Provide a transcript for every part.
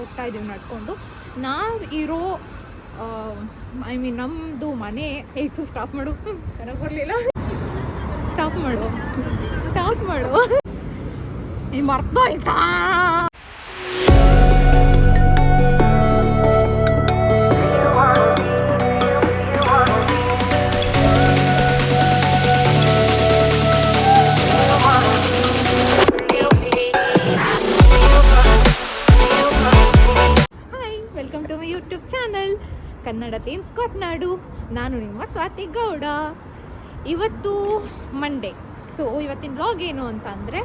ಹೋಗ್ತಾ ಇದೀವಿ ನಡ್ಕೊಂಡು. ನಾವು ಇರೋ ನಮ್ಮದು ಮನೆ ಹೇಗೂ ಸ್ಟಾಪ್ ಮಾಡು, ಚೆನ್ನಾಗಿ ಬರಲಿಲ್ಲ, ಸ್ಟಾಪ್ ಮಾಡು ನೀ ಮರ್ತೋಯ್ತಾ. ಯೂಟ್ಯೂಬ್ ಚಾನಲ್ ಕನ್ನಡ ಥೀಮ್ಸ್ ಕೊಟ್ನಾಡು. ನಾನು ನಿಮ್ಮ ಸ್ವಾತಿ ಗೌಡ. ಇವತ್ತು ಮಂಡೇ. ಸೊ ಇವತ್ತಿನ ಬ್ಲಾಗ್ ಏನು ಅಂತ ಅಂದರೆ,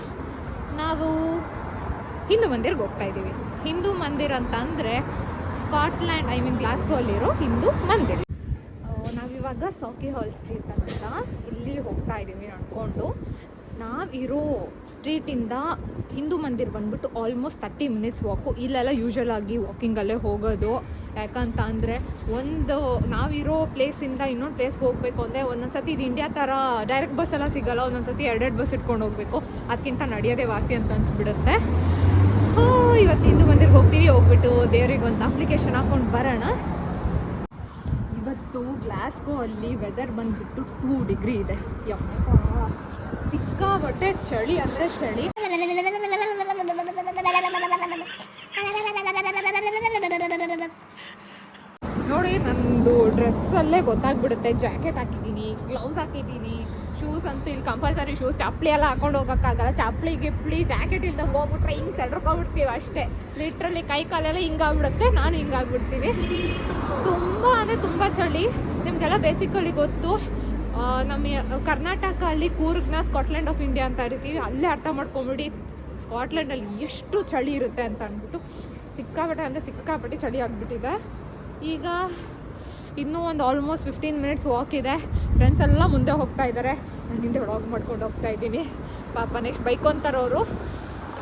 ನಾವು ಹಿಂದೂ ಮಂದಿರ್ಗೆ ಹೋಗ್ತಾ ಇದ್ದೀವಿ. ಹಿಂದೂ ಮಂದಿರ ಅಂತ ಅಂದರೆ ಸ್ಕಾಟ್ಲ್ಯಾಂಡ್ ಗ್ಲಾಸ್ಗೋ ಅಲ್ಲಿರೋ ಹಿಂದೂ ಮಂದಿರ. ನಾವಿವಾಗ ಸಾಕಿ ಹಾಲ್ ಸ್ಟ್ರೀಟ್ ಅಂತ ಇಲ್ಲಿ ಹೋಗ್ತಾ ಇದ್ದೀವಿ ನಡ್ಕೊಂಡು. ನಾವಿರೋ ಸ್ಟ್ರೀಟಿಂದ ಹಿಂದೂ ಮಂದಿರ ಬಂದ್ಬಿಟ್ಟು ಆಲ್ಮೋಸ್ಟ್ 30 ಮಿನಿಟ್ಸ್ ವಾಕು. ಇಲ್ಲೆಲ್ಲ ಯೂಶ್ವಲ್ ಆಗಿ ವಾಕಿಂಗಲ್ಲೇ ಹೋಗೋದು. ಯಾಕಂತ ಅಂದರೆ ನಾವಿರೋ ಪ್ಲೇಸಿಂದ ಇನ್ನೊಂದು ಪ್ಲೇಸ್ಗೆ ಹೋಗಬೇಕು ಅಂದರೆ ಒಂದೊಂದ್ಸತಿ ಇದು ಇಂಡಿಯಾ ಥರ ಡೈರೆಕ್ಟ್ ಬಸ್ ಎಲ್ಲ ಸಿಗೋಲ್ಲ. ಒಂದೊಂದ್ಸತಿ 2 ಬಸ್ ಇಟ್ಕೊಂಡು ಹೋಗಬೇಕು. ಅದಕ್ಕಿಂತ ನಡೆಯೋದೇ ವಾಸಿ ಅಂತ ಅನಿಸ್ಬಿಡುತ್ತೆ. ಇವತ್ತು ಹಿಂದೂ ಮಂದಿರ್ಗೆ ಹೋಗ್ಬಿಟ್ಟು ದೇವರಿಗೆ ಒಂದು ಅಪ್ಲಿಕೇಶನ್ ಹಾಕ್ಕೊಂಡು ಬರೋಣ. ಇವತ್ತು ಗ್ಲಾಸ್ಗೋ ಅಲ್ಲಿ ವೆದರ್ ಬಂದ್ಬಿಟ್ಟು 2 ಡಿಗ್ರಿ ಇದೆ. ಸಿಕ್ಕಾಬಟ್ಟೆ ಚಳಿ ಅಂದರೆ ಚಳಿ. ನೋಡಿ, ನಂದು ಡ್ರೆಸ್ಸಲ್ಲೇ ಗೊತ್ತಾಗ್ಬಿಡುತ್ತೆ. ಜಾಕೆಟ್ ಹಾಕಿದ್ದೀನಿ, ಗ್ಲೌಸ್ ಹಾಕಿದ್ದೀನಿ, ಶೂಸ್ ಅಂತೂ ಇಲ್ಲಿ ಕಂಪಲ್ಸರಿ ಶೂಸ್. ಚಪ್ಪಲಿ ಎಲ್ಲ ಹಾಕೊಂಡು ಹೋಗೋಕ್ಕಾಗಲ್ಲ. ಚಪ್ಪಲಿ ಗಿಪ್ಲಿ ಜಾಕೆಟ್ ಇಲ್ದ ಹೋಗ್ಬಿಟ್ರೆ ಹಿಂಗೆ ಸೆಡ್ರಕೊಂಡ್ಬಿಡ್ತೀವಿ ಅಷ್ಟೇ. ಲಿಟ್ರಲಿ ಕೈ ಕಾಲೆಲ್ಲ ಹಿಂಗಾಗ್ಬಿಡುತ್ತೆ. ನಾನು ಹಿಂಗಾಗ್ಬಿಡ್ತೀನಿ. ತುಂಬ ಅಂದರೆ ತುಂಬ ಚಳಿ. ನಿಮಗೆಲ್ಲ ಬೇಸಿಕಲಿ ಗೊತ್ತು, ನಮ್ಮ ಕರ್ನಾಟಕ ಅಲ್ಲಿ ಕೂರ್ಗ್ನ ಸ್ಕಾಟ್ಲ್ಯಾಂಡ್ ಆಫ್ ಇಂಡಿಯಾ ಅಂತ ಇರ್ತೀವಿ. ಅಲ್ಲೇ ಅರ್ಥ ಮಾಡ್ಕೊಂಬಿಡಿ ಸ್ಕಾಟ್ಲ್ಯಾಂಡಲ್ಲಿ ಎಷ್ಟು ಚಳಿ ಇರುತ್ತೆ ಅಂತ ಅಂದ್ಬಿಟ್ಟು. ಸಿಕ್ಕಾಪಟ್ಟೆ ಚಳಿ ಆಗಿಬಿಟ್ಟಿದೆ. ಈಗ ಇನ್ನೂ ಒಂದು ಆಲ್ಮೋಸ್ಟ್ 15 ಮಿನಿಟ್ಸ್ ವಾಕ್ ಇದೆ. ಫ್ರೆಂಡ್ಸ್ ಎಲ್ಲ ಮುಂದೆ ಹೋಗ್ತಾ ಇದ್ದಾರೆ, ನಾನು ಹಿಂದೆ ವ್ಲಾಗ್ ಮಾಡ್ಕೊಂಡು ಹೋಗ್ತಾ ಇದ್ದೀನಿ. ಪಾಪ ನೆಕ್ಸ್ಟ್ ಬೈಕೊಂತಾರವರು.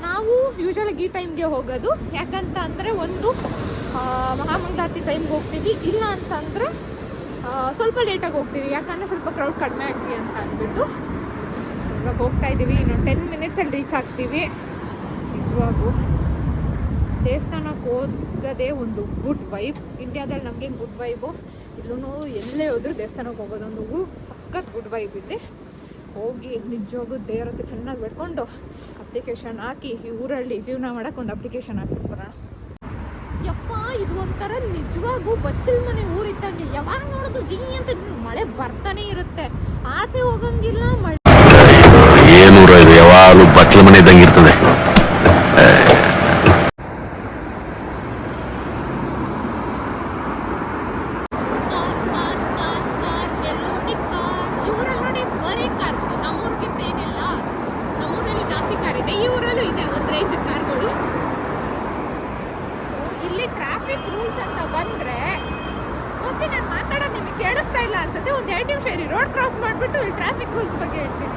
ನಾವು ಯೂಶ್ವಲಾಗಿ ಈ ಟೈಮ್ಗೆ ಹೋಗೋದು. ಯಾಕಂತ ಅಂದರೆ ಒಂದು ಮಹಾಮಂಗಳಾರತಿ ಟೈಮ್ಗೆ ಹೋಗ್ತೀವಿ, ಇಲ್ಲ ಅಂತಂದರೆ ಸ್ವಲ್ಪ ಲೇಟಾಗಿ ಹೋಗ್ತೀವಿ. ಯಾಕಂದರೆ ಸ್ವಲ್ಪ ಕ್ರೌಡ್ ಕಡಿಮೆ ಆಗ್ತೀವಿ ಅಂತ ಅಂದ್ಬಿಟ್ಟು ಇವಾಗ ಹೋಗ್ತಾ ಇದ್ದೀವಿ. ಇನ್ನೊಂದು 10 ಮಿನಿಟ್ಸಲ್ಲಿ ರೀಚ್ ಆಗ್ತೀವಿ. ನಿಜವಾಗೂ ದೇವಸ್ಥಾನಕ್ಕೆ ಹೋಗೋದೇ ಒಂದು ಗುಡ್ ವೈಬ್. ಇಂಡಿಯಾದಲ್ಲಿ ನಮಗೆ ಗುಡ್ ವೈಬು. ಇಲ್ಲೂ ಎಲ್ಲೇ ಹೋದ್ರೂ ದೇವಸ್ಥಾನಕ್ಕೆ ಹೋಗೋದೊಂದು ಸಖತ್ ಗುಡ್ ವೈಬ್ ಇದೆ. ಹೋಗಿ ನಿಜವಾಗೂ ದೇವ್ರ ಹತ್ರ ಚೆನ್ನಾಗಿ ಬಿಟ್ಕೊಂಡು ಅಪ್ಲಿಕೇಶನ್ ಹಾಕಿ ಈ ಊರಲ್ಲಿ ಜೀವನ ಮಾಡೋಕ್ಕೆ ಒಂದು ಅಪ್ಲಿಕೇಶನ್ ಹಾಕ್ಬಿಟ್ಟು ಬರೋಣ. ಯಪ್ಪ, ಇದು ಒಂಥರ ನಿಜವಾಗೂ ಬಚ್ಚಲ್ ಮನೆ ಊರಿದ್ದಂಗೆ. ಯಾವಾಗ ನೋಡೋದು ಜೀ ಅಂತ ಮಳೆ ಬರ್ತಾನೆ ಇರುತ್ತೆ. ಆಚೆ ಹೋಗಂಗಿಲ್ಲ, ಮಳೆ ಏನೂರ ಇದು ಯಾವಾಗಲೂ ಬಚ್ಚಲ ಮನೆ ಇದ್ದಂಗೆ ಇರ್ತದೆ. ಟ್ರಾಫಿಕ್ ರೂಲ್ಸ್ ಅಂತ ಬಂದರೆ ಮೋಸ್ಟ್ಲಿ ನಾನು ಮಾತಾಡೋದು ನಿಮಗೆ ಕೇಳಿಸ್ತಾ ಇಲ್ಲ ಅನ್ಸುತ್ತೆ. ಒಂದು 2 ನಿಮಿಷ ಇರಿ, ರೋಡ್ ಕ್ರಾಸ್ ಮಾಡಿಬಿಟ್ಟು ಇಲ್ಲಿ ಟ್ರಾಫಿಕ್ ರೂಲ್ಸ್ ಬಗ್ಗೆ ಹೇಳ್ತೀನಿ.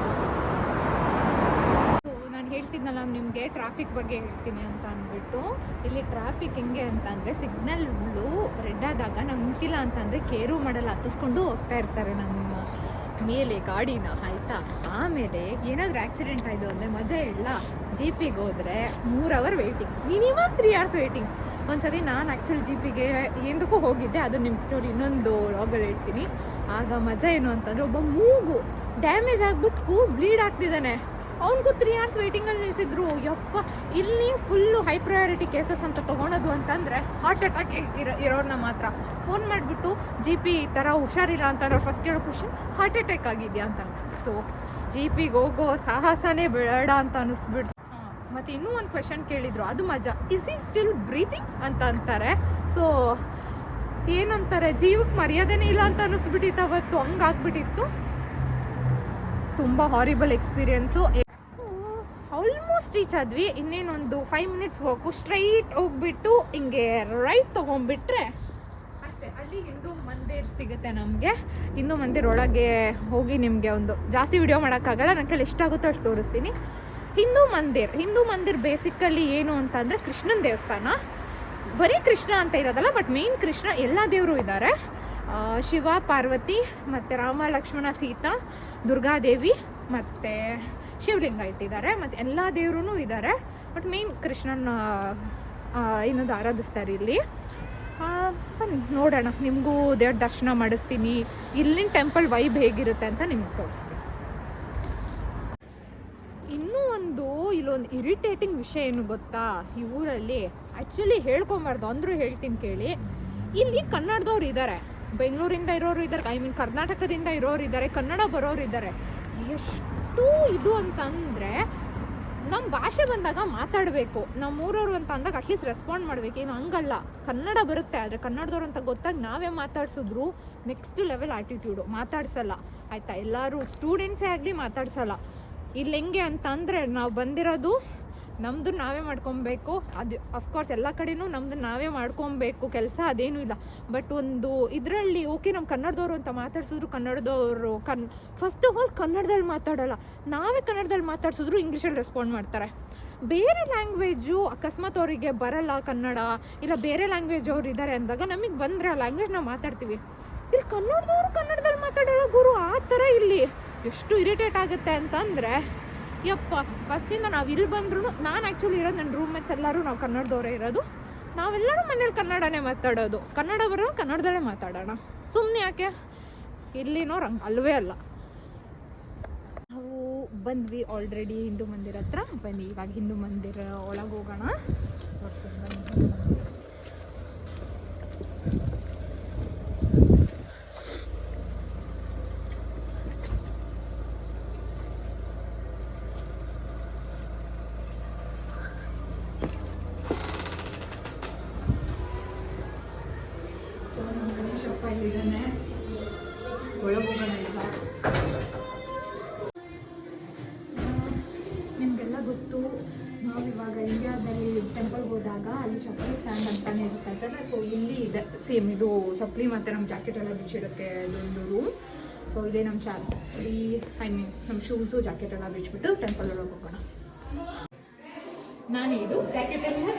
ನಾನು ಹೇಳ್ತಿದ್ನಲ್ಲ ನಿಮಗೆ ಟ್ರಾಫಿಕ್ ಬಗ್ಗೆ ಹೇಳ್ತೀನಿ ಅಂತ ಅಂದ್ಬಿಟ್ಟು. ಇಲ್ಲಿ ಟ್ರಾಫಿಕ್ ಹೆಂಗೆ ಅಂತ ಅಂದರೆ, ಸಿಗ್ನಲ್ಗಳು ರೆಡ್ ಆದಾಗ ನಾವು ನಿಂತಿಲ್ಲ ಅಂತಂದರೆ ಕೇರು ಮಾಡಲ್ಲ, ಹತ್ತಿಸ್ಕೊಂಡು ಹೋಗ್ತಾ ಇರ್ತಾರೆ ನಮ್ಮ ಮೇಲೆ ಗಾಡಿನ, ಆಯಿತಾ. ಆಮೇಲೆ ಏನಾದರೂ ಆಕ್ಸಿಡೆಂಟ್ ಆಯಿತು ಅಂದರೆ ಮಜಾ ಇಲ್ಲ. ಜೀಪಿಗೆ ಹೋದರೆ 3 hour waiting, minimum 3 hours waiting. ಒಂದ್ಸತಿ ನಾನು ಆ್ಯಕ್ಚುಲಿ ಜೀಪಿಗೆ ಏನಕ್ಕೂ ಹೋಗಿದ್ದೆ, ಅದು ನಿಮ್ಮ ಸ್ಟೋರಿ ಇನ್ನೊಂದು ವ್ಲಾಗಲ್ಲಿ ಹೇಳ್ತೀನಿ. ಆಗ ಮಜಾ ಏನು ಅಂತಂದರೆ, ಒಬ್ಬ ಮೂಗು ಡ್ಯಾಮೇಜ್ ಆಗಿಬಿಟ್ಟು ಬ್ಲೀಡ್ ಆಗ್ತಿದ್ದಾನೆ. ಅವನಿಗೂ 3 ಅವರ್ಸ್ ವೆಯ್ಟಿಂಗಲ್ಲಿ ನಿಲ್ಲಿಸಿದ್ರು. ಯಪ್ಪ, ಇಲ್ಲಿ ಫುಲ್ಲು ಹೈ ಪ್ರಯಾರಿಟಿ ಕೇಸಸ್ ಅಂತ ತೊಗೊಳೋದು ಅಂತಂದರೆ ಹಾರ್ಟ್ ಅಟ್ಯಾಕ್ ಇರೋರನ್ನ ಮಾತ್ರ ಫೋನ್ ಮಾಡಿಬಿಟ್ಟು ಜಿ.ಪಿ ಈ ಥರ ಹುಷಾರಿಲ್ಲ ಅಂತಂದ್ರೆ ಫಸ್ಟ್ ಕೇಳೋ ಕ್ವಶನ್ ಹಾರ್ಟ್ ಅಟ್ಯಾಕ್ ಆಗಿದೆಯಾ ಅಂತ. ಸೊ ಜಿ.ಪಿಗೆ ಹೋಗೋ ಸಾಹಸನೇ ಬೇಡ ಅಂತ ಅನ್ನಿಸ್ಬಿಡ್ತು. ಮತ್ತು ಇನ್ನೂ ಒಂದು ಕ್ವೆಶನ್ ಕೇಳಿದರು, ಅದು ಮಜಾ. ಇಸ್ ಈ ಸ್ಟಿಲ್ ಬ್ರೀತಿಂಗ್ ಅಂತ ಅಂತಾರೆ. ಸೊ ಏನಂತಾರೆ, ಜೀವಕ್ಕೆ ಮರ್ಯಾದೆನೇ ಇಲ್ಲ ಅಂತ ಅನ್ನಿಸ್ಬಿಟ್ಟಿತ್ತು ಅವತ್ತು. ಹಂಗಾಗ್ಬಿಟ್ಟಿತ್ತು. ತುಂಬ ಹಾರಿಬಲ್ ಎಕ್ಸ್ಪೀರಿಯನ್ಸು. ಆಲ್ಮೋಸ್ಟ್ ರೀಚ್ ಆದ್ವಿ. ಇನ್ನೇನೊಂದು 5 ಮಿನಿಟ್ಸ್ ಹೋಗು. ಸ್ಟ್ರೈಟ್ ಹೋಗ್ಬಿಟ್ಟು ಹಿಂಗೆ ರೈಟ್ ತೊಗೊಂಡ್ಬಿಟ್ರೆ ಅಷ್ಟೇ, ಅಲ್ಲಿ ಹಿಂದೂ ಮಂದಿರ ಸಿಗುತ್ತೆ ನಮಗೆ. ಹಿಂದೂ ಮಂದಿರ ಒಳಗೆ ಹೋಗಿ ನಿಮಗೆ ಒಂದು ಜಾಸ್ತಿ ವಿಡಿಯೋ ಮಾಡೋಕ್ಕಾಗಲ್ಲ, ನನ್ನ ಕೈಲಿ ಎಷ್ಟಾಗುತ್ತೋ ಅಷ್ಟು ತೋರಿಸ್ತೀನಿ. ಹಿಂದೂ ಮಂದಿರ್ ಬೇಸಿಕಲಿ ಏನು ಅಂತಂದರೆ ಕೃಷ್ಣನ ದೇವಸ್ಥಾನ. ಬರೀ ಕೃಷ್ಣ ಅಂತ ಇರೋದಲ್ಲ, ಬಟ್ ಮೇನ್ ಕೃಷ್ಣ, ಎಲ್ಲ ದೇವರು ಇದ್ದಾರೆ. ಶಿವ, ಪಾರ್ವತಿ, ಮತ್ತು ರಾಮ, ಲಕ್ಷ್ಮಣ, ಸೀತಾ, ದುರ್ಗಾದೇವಿ ಮತ್ತು ಶಿವಲಿಂಗ ಇಟ್ಟಿದ್ದಾರೆ. ಮತ್ತು ಎಲ್ಲ ದೇವರೂ ಇದ್ದಾರೆ. ಬಟ್ ಮೇನ್ ಕೃಷ್ಣನ ಏನದು ಆರಾಧಿಸ್ತಾರೆ ಇಲ್ಲಿ. ಬನ್ನಿ ನೋಡೋಣ, ನಿಮಗೂ ದೇವ್ರ ದರ್ಶನ ಮಾಡಿಸ್ತೀನಿ, ಇಲ್ಲಿನ ಟೆಂಪಲ್ ವೈಬ್ ಹೇಗಿರುತ್ತೆ ಅಂತ ನಿಮ್ಗೆ ತೋರಿಸ್ತೀನಿ. ಇನ್ನೂ ಇಲ್ಲೊಂದು ಇರಿಟೇಟಿಂಗ್ ವಿಷಯ ಏನು ಗೊತ್ತಾ, ಈ ಊರಲ್ಲಿ ಆ್ಯಕ್ಚುಲಿ ಹೇಳ್ಕೊಬಾರ್ದು ಅಂದರೂ ಹೇಳ್ತೀನಿ ಕೇಳಿ. ಇಲ್ಲಿ ಕನ್ನಡದವ್ರು ಇದ್ದಾರೆ, ಬೆಂಗಳೂರಿಂದ ಇರೋರು ಇದ್ದಾರೆ, ಕರ್ನಾಟಕದಿಂದ ಇರೋರು ಇದ್ದಾರೆ, ಕನ್ನಡ ಬರೋರು ಇದ್ದಾರೆ. ಎಷ್ಟು ಇದು ಅಂತಂದರೆ ನಮ್ಮ ಭಾಷೆ ಬಂದಾಗ ಮಾತಾಡಬೇಕು, ನಮ್ಮೂರವರು ಅಂತ ಅಂದಾಗ ಅಟ್ಲೀಸ್ಟ್ ರೆಸ್ಪಾಂಡ್ ಮಾಡಬೇಕು. ಏನು ಹಂಗಲ್ಲ, ಕನ್ನಡ ಬರುತ್ತೆ ಆದರೆ ಕನ್ನಡದವ್ರು ಅಂತ ಗೊತ್ತಾಗಿ ನಾವೇ ಮಾತಾಡ್ಸಿದ್ರು ನೆಕ್ಸ್ಟ್ ಲೆವೆಲ್ ಆ್ಯಟಿಟ್ಯೂಡು, ಮಾತಾಡ್ಸಲ್ಲ ಆಯಿತಾ. ಎಲ್ಲರೂ ಸ್ಟೂಡೆಂಟ್ಸೇ ಆಗಲಿ ಮಾತಾಡ್ಸಲ್ಲ. ಇಲ್ಲಿ ಹೆಂಗೆ ಅಂತ ಅಂದರೆ ನಾವು ಬಂದಿರೋದು ನಮ್ಮದು ನಾವೇ ಮಾಡ್ಕೊಬೇಕು. ಅದು ಅಫ್ಕೋರ್ಸ್ ಎಲ್ಲ ಕಡೆನೂ ನಮ್ಮದು ನಾವೇ ಮಾಡ್ಕೊಬೇಕು ಕೆಲಸ, ಅದೇನೂ ಇಲ್ಲ. ಬಟ್ ಒಂದು ಇದರಲ್ಲಿ ಓಕೆ ನಮ್ಮ ಕನ್ನಡದವರು ಅಂತ ಮಾತಾಡ್ಸಿದ್ರು ಕನ್ನಡದವರು ಫಸ್ಟ್ ಆಫ್ ಆಲ್ ಕನ್ನಡದಲ್ಲಿ ಮಾತಾಡೋಲ್ಲ, ನಾವೇ ಕನ್ನಡದಲ್ಲಿ ಮಾತಾಡ್ಸಿದ್ರು ಇಂಗ್ಲೀಷಲ್ಲಿ ರೆಸ್ಪಾಂಡ್ ಮಾಡ್ತಾರೆ. ಬೇರೆ ಲ್ಯಾಂಗ್ವೇಜು ಅಕಸ್ಮಾತ್ ಅವರಿಗೆ ಬರಲ್ಲ ಕನ್ನಡ, ಇಲ್ಲ ಬೇರೆ ಲ್ಯಾಂಗ್ವೇಜ್ ಅವ್ರು ಇದ್ದಾರೆ ಅಂದಾಗ ನಮಗೆ ಬಂದರೆ ಆ ಲ್ಯಾಂಗ್ವೇಜ್ ನಾವು ಮಾತಾಡ್ತೀವಿ. ಇಲ್ಲಿ ಕನ್ನಡದವರು ಕನ್ನಡದಲ್ಲಿ ಮಾತಾಡೋಲ್ಲ ಗುರು, ಆ ಥರ ಇಲ್ಲಿ ಎಷ್ಟು ಇರಿಟೇಟ್ ಆಗುತ್ತೆ ಅಂತಂದರೆ ಯಪ್ಪ. ಫಸ್ಟಿಂದ ನಾವು ಇಲ್ಲಿ ಬಂದ್ರೂ, ನಾನು ಆ್ಯಕ್ಚುಲಿ ಇರೋದು ನನ್ನ ರೂಮ್ಮೇಟ್ಸ್ ಎಲ್ಲರೂ ನಾವು ಕನ್ನಡದವರೇ ಇರೋದು, ನಾವೆಲ್ಲರೂ ಮನೇಲಿ ಕನ್ನಡನೇ ಮಾತಾಡೋದು, ಕನ್ನಡ ಬರೋ ಕನ್ನಡದಲ್ಲೇ ಮಾತಾಡೋಣ, ಸುಮ್ಮನೆ ಯಾಕೆ. ಇಲ್ಲಿನೋರು ಹಂಗೆ ಅಲ್ವೇ ಅಲ್ಲ. ನಾವು ಬಂದ್ವಿ ಆಲ್ರೆಡಿ ಹಿಂದೂ ಮಂದಿರ ಹತ್ರ. ಬನ್ನಿ ಇವಾಗ ಹಿಂದೂ ಮಂದಿರ ಒಳಗೆ ಹೋಗೋಣ. ಇಲ್ಲಿದ್ದಾನೆ, ಒಳಗೋಗೋಣ ಈಗ. ನಿಮಗೆಲ್ಲ ಗೊತ್ತು, ನಾವಿವಾಗ ಇಂಡಿಯಾದಲ್ಲಿ ಟೆಂಪಲ್ಗೆ ಹೋದಾಗ ಅಲ್ಲಿ ಚಪ್ಪಲಿ ಸ್ಟ್ಯಾಂಡ್ ಅಂತಾನೆ ಇರುತ್ತೆ. ಸೊ ಇಲ್ಲಿ ಇದೆ ಸೇಮ್, ಇದು ಚಪ್ಪಲಿ ಮತ್ತು ನಮ್ಮ ಜಾಕೆಟ್ ಎಲ್ಲ ಬಿಚ್ಚಿರುತ್ತೆ ಇದೊಂದು ರೂಮ್. ಸೊ ಇದೇ ನಮ್ಮ ಚಾಪಲಿ, ನಮ್ಮ ಶೂಸು ಜಾಕೆಟ್ ಎಲ್ಲ ಬಿಚ್ಚಿಬಿಟ್ಟು ಟೆಂಪಲ್ ಒಳಗೆ ಹೋಗೋಣ. ನಾನು ಇದು ಜಾಕೆಟ್ ಎಲ್ಲ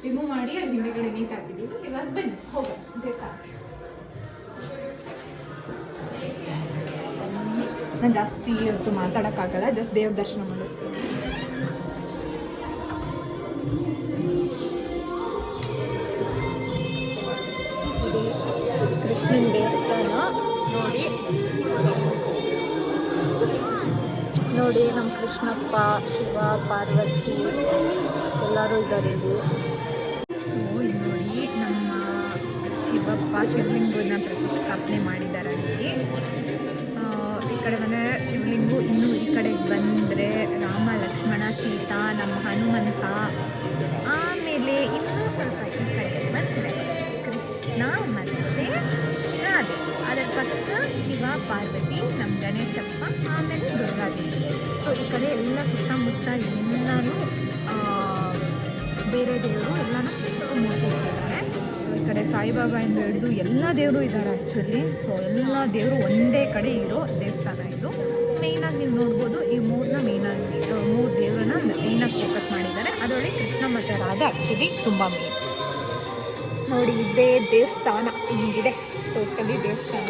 ರಿಮೂವ್ ಮಾಡಿ ಅಲ್ಲಿ ಹಿಂದೆಗಡೆ ನೀಟ್ ಹಾಕಿದ್ದೀವಿ. ಇವಾಗ ಬನ್ನಿ ಹೋಗೋಣ ದೇವಸ್ಥಾನ. ನಾನು ಜಾಸ್ತಿ ಇವತ್ತು ಮಾತಾಡೋಕ್ಕಾಗಲ್ಲ, ಜಸ್ಟ್ ದೇವ್ರ ದರ್ಶನ ಮಾಡಿಸ್ತೀನಿ. ಕೃಷ್ಣನ ದೇವಸ್ಥಾನ ನೋಡಿ ನಮ್ಮ ಕೃಷ್ಣಪ್ಪ, ಶಿವ, ಪಾರ್ವತಿ ಎಲ್ಲರೂ ಇದ್ದಾರೆ ಇಲ್ಲಿ. ನೋಡಿ ನಮ್ಮ ಶಿವಪ್ಪ ಶಿವಲಿಂಗನ ಪ್ರತಿಷ್ಠಾಪನೆ ಮಾಡಿದ್ದಾರೆ ಅಲ್ಲಿ. ಈ ಕಡೆ ಬಂದರೆ ಶಿವಲಿಂಗು, ಇನ್ನು ಈ ಕಡೆಗೆ ಬಂದರೆ ರಾಮ, ಲಕ್ಷ್ಮಣ, ಸೀತಾ, ನಮ್ಮ ಹನುಮಂತ. ಆಮೇಲೆ ಇನ್ನೂ ಸ್ವಲ್ಪ ಈ ಕಡೆ ಬಂದರೆ ಕೃಷ್ಣ ಮತ್ತು ರಾಧೆ, ಅದರ ಪಕ್ಕ ಶಿವ, ಪಾರ್ವತಿ, ನಮ್ಮ ಗಣೇಶಪ್ಪ, ಆಮೇಲೆ ದುರ್ಗಾದೇವಿ. ಸೊ ಈ ಕಡೆ ಎಲ್ಲ ಸುತ್ತಮುತ್ತ ಎಲ್ಲನೂ ಬೇರೆ ದೇವರು ಎಲ್ಲನೂ ಮೂರ್ತಿ ಇದ್ದಾರೆ. ಈ ಕಡೆ ಸಾಯಿಬಾಬಾಯಿಂದ ಹಿಡಿದು ಎಲ್ಲ ದೇವರು ಇದ್ದಾರೆ ಆ್ಯಕ್ಚುಲಿ. ಸೊ ಎಲ್ಲ ದೇವರು ಒಂದೇ ಕಡೆ ಇರೋ ದೇವಸ್ಥಾನ ಇದು. ಮೇಯ್ನಾಗಿ ನೀವು ನೋಡ್ಬೋದು, ಈ ಮೂರು ದೇವರನ್ನ ಮೇಯ್ನಾಗಿ ಫೋಕಸ್ ಮಾಡಿದ್ದಾರೆ. ಅದರೊಳಗೆ ಕೃಷ್ಣ ಮತ್ತು ರಾಧಾ ಆ್ಯಕ್ಚುಲಿ ತುಂಬ ಮೇನ್. ನೋಡಿ ಇದೇ ದೇವಸ್ಥಾನ, ಹಿಂಗಿದೆ ಟೋಟಲಿ ದೇವಸ್ಥಾನ.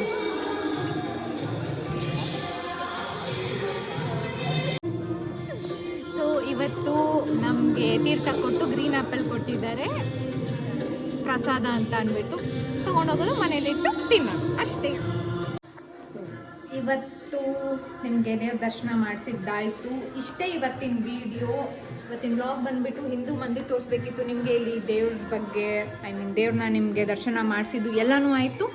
ಸೊ ಇವತ್ತು ನಮಗೆ ತೀರ್ಥ ಕೊಟ್ಟು ಗ್ರೀನ್ ಆ್ಯಪಲ್ ಕೊಟ್ಟಿದ್ದಾರೆ ಪ್ರಸಾದ ಅಂತ ಅಂದ್ಬಿಟ್ಟು ತೊಗೊಂಡೋಗೋದು, ಮನೇಲಿಟ್ಟು ತಿನ್ನೋದು ಅಷ್ಟೇ. ಇವತ್ತು ನಿಮಗೆ ದೇವ್ರ ದರ್ಶನ ಮಾಡಿಸಿದ್ದಾಯಿತು. ಇಷ್ಟೇ ಇವತ್ತಿನ ವಿಡಿಯೋ. ಇವತ್ತಿನ ವ್ಲಾಗ್ ಬಂದುಬಿಟ್ಟು ಹಿಂದೂ ಮಂದಿರ ತೋರಿಸ್ಬೇಕಿತ್ತು ನಿಮಗೆ. ಇಲ್ಲಿ ದೇವ್ರ ಬಗ್ಗೆ ದೇವ್ರನ್ನ ನಿಮಗೆ ದರ್ಶನ ಮಾಡಿಸಿದ್ದು ಎಲ್ಲನೂ ಆಯಿತು.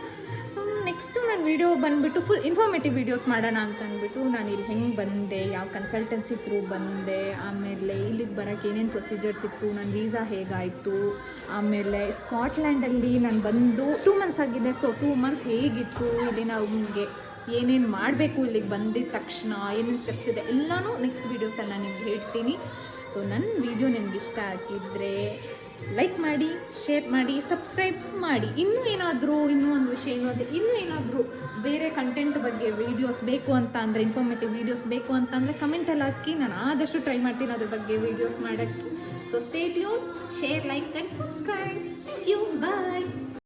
ಸೊ ನೆಕ್ಸ್ಟು ನಾನು ವಿಡಿಯೋ ಬಂದುಬಿಟ್ಟು ಫುಲ್ ಇನ್ಫಾರ್ಮೇಟಿವ್ ವೀಡಿಯೋಸ್ ಮಾಡೋಣ ಅಂತ ಅಂದ್ಬಿಟ್ಟು ನಾನು ಇಲ್ಲಿ ಹೆಂಗೆ ಬಂದೆ, ಯಾವ ಕನ್ಸಲ್ಟೆನ್ಸಿ ಥ್ರೂ ಬಂದೆ, ಆಮೇಲೆ ಇಲ್ಲಿಗೆ ಬರೋಕ್ಕೆ ಏನೇನು ಪ್ರೊಸೀಜರ್ಸ್ ಇತ್ತು, ನನ್ನ ವೀಸಾ ಹೇಗಾಯಿತು, ಆಮೇಲೆ ಸ್ಕಾಟ್ಲ್ಯಾಂಡಲ್ಲಿ ನಾನು ಬಂದು 2 ಮಂತ್ಸ್ ಆಗಿದೆ. ಸೊ 2 ಮಂತ್ಸ್ ಹೇಗಿತ್ತು, ಇಲ್ಲಿ ನಮಗೆ ಏನೇನು ಮಾಡಬೇಕು, ಇಲ್ಲಿಗೆ ಬಂದಿದ್ದ ತಕ್ಷಣ ಏನೇನು ಸ್ಟೆಪ್ಸ್ ಇದೆ ಎಲ್ಲನೂ ನೆಕ್ಸ್ಟ್ ವೀಡಿಯೋಸಲ್ಲಿ ನಾನು ನಿಮ್ಗೆ ಹೇಳ್ತೀನಿ. ಸೊ ನನ್ನ ವಿಡಿಯೋ ನಿಮ್ಗೆ ಇಷ್ಟ ಆಗಿದ್ದರೆ ಲೈಕ್ ಮಾಡಿ, ಶೇರ್ ಮಾಡಿ, ಸಬ್ಸ್ಕ್ರೈಬ್ ಮಾಡಿ. ಇನ್ನೂ ಒಂದು ವಿಷಯ ಇನ್ನೂ ಏನಾದರೂ ಬೇರೆ ಕಂಟೆಂಟ್ ಬಗ್ಗೆ ವೀಡಿಯೋಸ್ ಬೇಕು ಅಂತ ಅಂದರೆ, ಇನ್ಫಾರ್ಮೇಟಿವ್ ವೀಡಿಯೋಸ್ ಬೇಕು ಅಂತಂದರೆ ಕಮೆಂಟಲ್ಲಿ ಹಾಕಿ, ನಾನು ಆದಷ್ಟು ಟ್ರೈ ಮಾಡ್ತೀನಿ ಅದ್ರ ಬಗ್ಗೆ ವೀಡಿಯೋಸ್ ಮಾಡೋಕ್ಕೆ. So stay tune, share, like and subscribe. Thank you, bye.